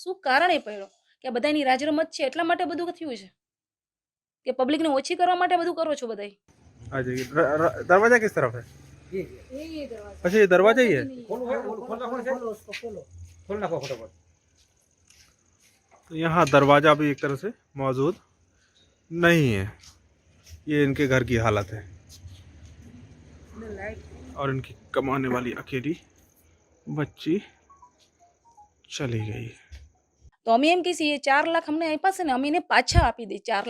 શું કારણે પડ્યો કે આ બધાની રાજરમત છે એટલા માટે બધું થયું છે કે પબ્લિકને ઓછી કરવા માટે બધું કરો છો બધાય? आ जाइए। दरवाजा किस तरफ है? ये दरवाजा अच्छा, ये दरवाजा ही है। खोलना को फटाफट। तो यहाँ दरवाजा भी एक तरह से मौजूद नहीं है। ये इनके घर की हालत है और इनकी कमाने वाली अकेली बच्ची चली गई। તો અમે એમ કહીએ 4 લાખ અમને આપ્યા છે ને અમે એને પાછા આપી દઈએ 4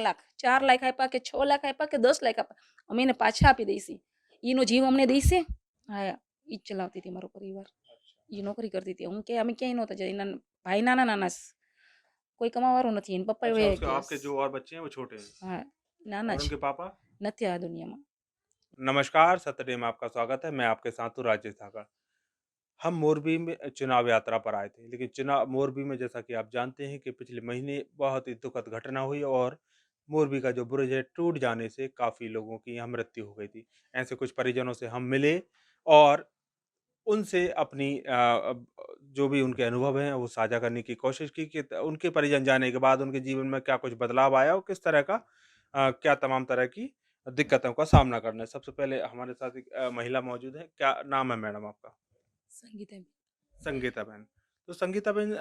લાખ આપ્યા કે 6 લાખ આપ્યા કે 10 લાખ આપ્યા અમે એને પાછા આપી દઈશી એનો જીવ અમને દઈશે. હા ઈ જ ચલાવતી હતી મારો પરિવાર. એ નોકરી કરતી હતી. હું કે અમે ક્યાંય નહોતા જતા. એના ભાઈ નાના નાના છે. કોઈ કમાવાળું નથી. એના પપ્પા अच्छा, વયા उसके ગયા आपके છે. जो और बच्चे हैं वो छोटे हैं હા નાના और છે. उनके पापा? નથી આ દુનિયામાં. नमस्कार, सैटरडे में आपका स्वागत है। मैं आपके साथ हूँ राजेश धाकड़। हम मोरबी में चुनाव यात्रा पर आए थे, लेकिन चुनाव मोरबी में जैसा कि आप जानते हैं कि पिछले महीने बहुत ही दुखद घटना हुई और मोरबी का जो ब्रिज है टूट जाने से काफ़ी लोगों की यहाँ मृत्यु हो गई थी। ऐसे कुछ परिजनों से हम मिले और उनसे अपनी जो भी उनके अनुभव हैं वो साझा करने की कोशिश की कि उनके परिजन जाने के बाद उनके जीवन में क्या कुछ बदलाव आया और किस तरह का क्या तमाम तरह की दिक्कतों का सामना करना है। सबसे पहले हमारे साथ एक महिला मौजूद है। क्या नाम है मैडम आपका? સંગીતા संगीता बहन। तो संगीता बहन,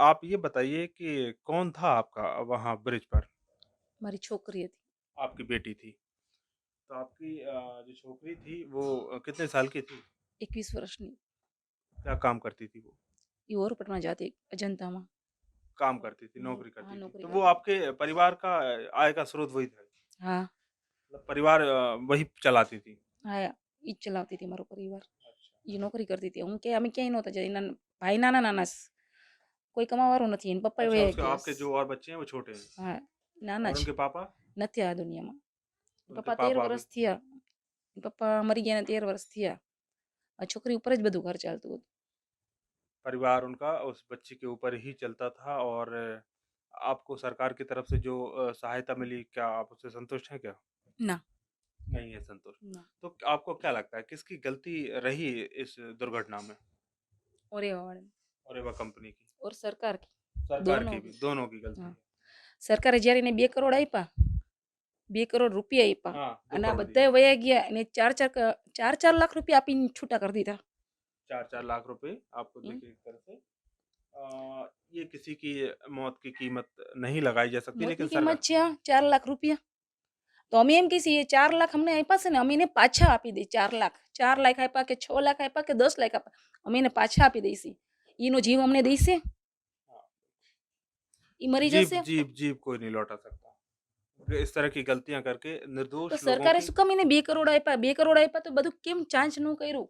आप ये बताइए कि कौन था आपका वहाँ ब्रिज पर? મારી છોકરી હતી आपकी बेटी थी। तो आपकी जो छोकरी थी वो कितने साल की थी? 21 વર્ષની. क्या काम करती थी वो? એ ઓરપટમાં જાતી અજંતામાં. काम करती थी, हाँ, नौकरी हाँ, करती थी। नौकरी तो वो करती थी. आपके परिवार का आय का स्रोत वही था? હા मतलब परिवार वही चलाती थी? હા ઈ જ ચલાવતી હતી મારો પરિવાર. अच्छा। એ નોકરી કરતી હતી. હું કે અમે ક્યાંય નહોતા જતા. એના ભાઈ નાના નાના છે. કોઈ કમાવાળું નથી. એના પપ્પા अच्छा, વયા उसके ગયા आपके છે. जो और बच्चे हैं वो छोटे हैं હા નાના और છે. उनके पापा? નથી આ દુનિયામાં. उनके પપ્પा 13 पापा भी? વર્ષ થયા. પપ્પા મરી ગયા ને 13 વર્ષ થયા. આ છોકરી ઉપર જ બધું ઘર ચાલતું હતું. परिवार उनका उस बच्ची के ऊपर ही चलता था और आपको सरकार की तरफ से जो सहायता मिली, क्या आप उससे संतुष्ट हैं क्या? ના नहीं है संतुष्ट। ના तो आपको क्या लगता है किसकी गलती रही इस दुर्घटना में? ઓરેવા વાળાની और एवा कंपनी की? और सरकार की सरकार दोनों की की. भी, दोनों की गलती હા है। સરકારે જ્યારે એને 2 કરોડ આપ્યા 2 કરોડ રૂપિયા આપ્યા हाँ, 2 અને આ करोड़ બધાય दिए। વયા ગયા અને 4 લાખ રૂપિયા આપીને છૂટા કરી દીધા. 4-4 लाख रुपए आपको हम्म. देखिए एक तरह से ये किसी की मौत की कीमत नहीं लगाई जा सकती, મોતની लेकिन કિંમત सरकार છે આ 4 લાખ રૂપિયા. તો અમે એમ કહીએ 4 લાખ અમને આપ્યા છે ને અમે એને પાછા આપી દઈએ 4 લાખ આપ્યા કે 6 લાખ આપ્યા કે 10 લાખ આપ્યા અમે એને પાછા આપી દઈશી. એનો જીવ અમને દઈશે. हाँ, એ મરી जीव જશે जीव जीव कोई नहीं लौटा सकता। इस तरह की गलतियां करके તો निर्दोष लोगों સરકારે की શું કામ એને 2 કરોડ આપ્યા 2 કરોડ આપ્યા તો બધું કેમ ચાંચ નું કર્યું?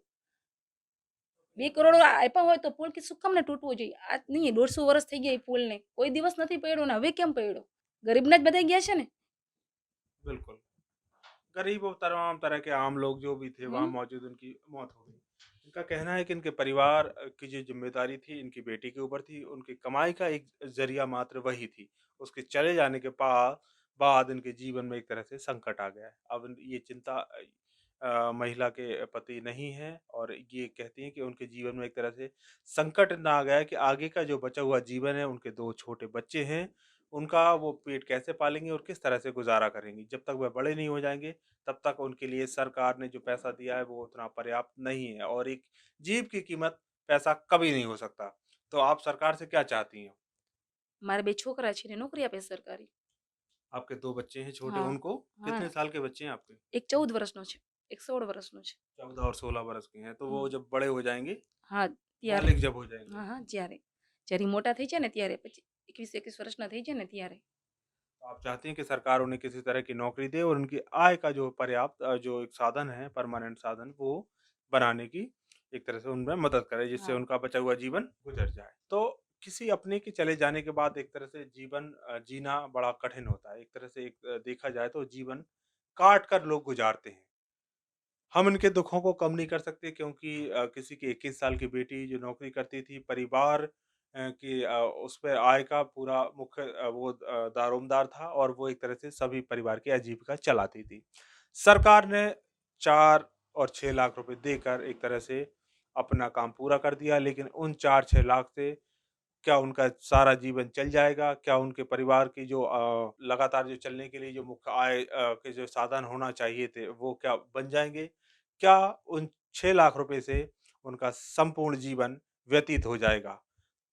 2 કરોડ આપ્યા હોય તો પુલ કે શું કામ ને તૂટવો જોઈએ? આ નહીં 150 વર્ષ થઈ ગયા એ પુલને કોઈ દિવસ નથી પડ્યો ને હવે કેમ પડ્યો? ગરીબના જ બધા ગયા છે ને. बिल्कुल गरीब और तमाम तरह के आम लोग जो भी थे वहां हम्म. मौजूद, उनकी मौत हो गई। इनका कहना है कि इनके परिवार की जो जिम्मेदारी थी इनकी बेटी के ऊपर थी, उनकी कमाई का एक जरिया मात्र वही थी। उसके चले जाने के बाद इनके जीवन में एक तरह से संकट आ गया है। अब ये चिंता महिला के पति नहीं है और ये कहती हैं कि उनके जीवन में एक तरह से संकट ना आ गया है कि आगे का जो बचा हुआ जीवन है, उनके 2 छोटे बच्चे हैं, उनका वो पेट कैसे पालेंगे और किस तरह से गुज़ारा करेंगी। जब तक वह बड़े नहीं हो जाएँगे, तब तक उनके लिए सरकार ने जो पैसा दिया है, वो उतना पर्याप्त नहीं है और एक जीव की कीमत पैसा कभी नहीं हो सकता। तो आप सरकार से क्या चाहती हैं? મારા 2 છોકરા છે ને નોકરી આપે સરકારી. आपके 2 बच्चे हैं छोटे, हाँ उनको हाँ कितने साल के बच्चे हैं आपके? એક 14 વર્ષનો છે એક 16 વર્ષનો છે. 14 और 16 बरस के हैं, तो वो હમ. जब बड़े हो जाएँगे, હા ત્યારે बालिग जब हो जाएँगे, હા જ્યારે જ્યારે મોટા થઈ જાય ને ત્યારે પછી 21 વર્ષના થઈ જાય ને ત્યારે. तो आप चाहती हैं कि सरकार उन्हें किसी तरह की नौकरी दे और उनकी आय का जो पर्याप्त जो एक साधन है, परमानेंट साधन, वो बनाने की एक तरह से उनमें मदद करे, जिससे हाँ उनका बचा हुआ जीवन गुज़र जाए। तो किसी अपने के चले जाने के बाद एक तरह से जीवन जीना बड़ा कठिन होता है। एक तरह से एक देखा जाए तो जीवन काट कर लोग गुज़ारते हैं। हम इनके दुखों को कम नहीं कर सकते क्योंकि किसी की 21 साल की बेटी जो नौकरी करती थी, परिवार की उस पे आय का पूरा मुख्य वो दारोमदार था और वो एक तरह से सभी परिवार की आजीविका चलाती थी। सरकार ने 4 और 6 लाख रुपए देकर एक तरह से अपना काम पूरा कर दिया, लेकिन उन 4-6 लाख से क्या उनका सारा जीवन चल जाएगा? क्या उनके परिवार की जो लगातार जो चलने के लिए जो मुख्य आय के जो साधन होना चाहिए थे, वो क्या बन जाएँगे? क्या उन 6 लाख रुपए से उनका संपूर्ण जीवन व्यतीत हो जाएगा?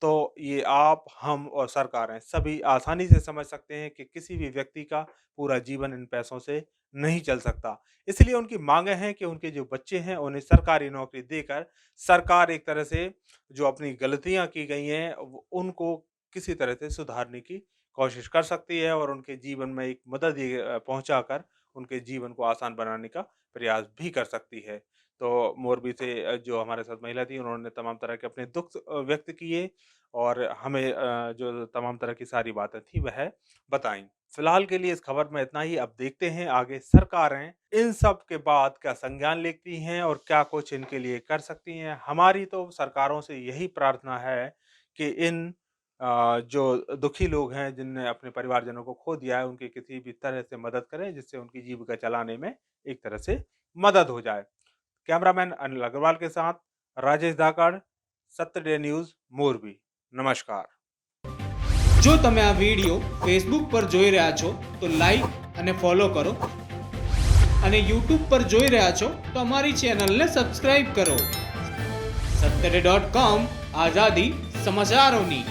तो ये आप, हम और सरकार हैं, सभी आसानी से समझ सकते हैं कि किसी भी व्यक्ति का पूरा जीवन इन पैसों से नहीं चल सकता। इसलिए उनकी माँगें हैं कि उनके जो बच्चे हैं, उन्हें सरकारी नौकरी देकर सरकार एक तरह से जो अपनी गलतियाँ की गई हैं, वो उनको किसी तरह से सुधारने की कोशिश कर सकती है और उनके जीवन में एक मदद ये पहुँचाकर उनके जीवन को आसान बनाने का प्रयास भी कर सकती है। तो मोरबी से जो हमारे साथ महिला थी, उन्होंने तमाम तरह के अपने दुःख व्यक्त किए और हमें जो तमाम तरह की सारी बातें थी वह बताईं। फिलहाल के लिए इस खबर में इतना ही। अब देखते हैं आगे सरकारें इन सब के बाद क्या संज्ञान लेती हैं और क्या कुछ इनके लिए कर सकती हैं। हमारी तो सरकारों से यही प्रार्थना है कि इन जो दुखी लोग हैं जिनने अपने परिवारजनों को खो दिया है, उनकी किसी भी तरह से मदद करें जिससे उनकी जीविका चलाने में एक तरह से मदद हो जाए। कैमरामैन अनिल अग्रवाल के साथ राजेश धाकड़, सत्य डे न्यूज़ मोरबी। नमस्कार। જો તમે આ વિડિયો ફેસબુક પર જોઈ રહ્યા છો તો લાઈક અને ફોલો કરો અને યુટ્યુબ પર જોઈ રહ્યા છો તો અમારી ચેનલને સબસ્ક્રાઇબ કરો. સત્તરે.com આઝાદી સમાચારોની.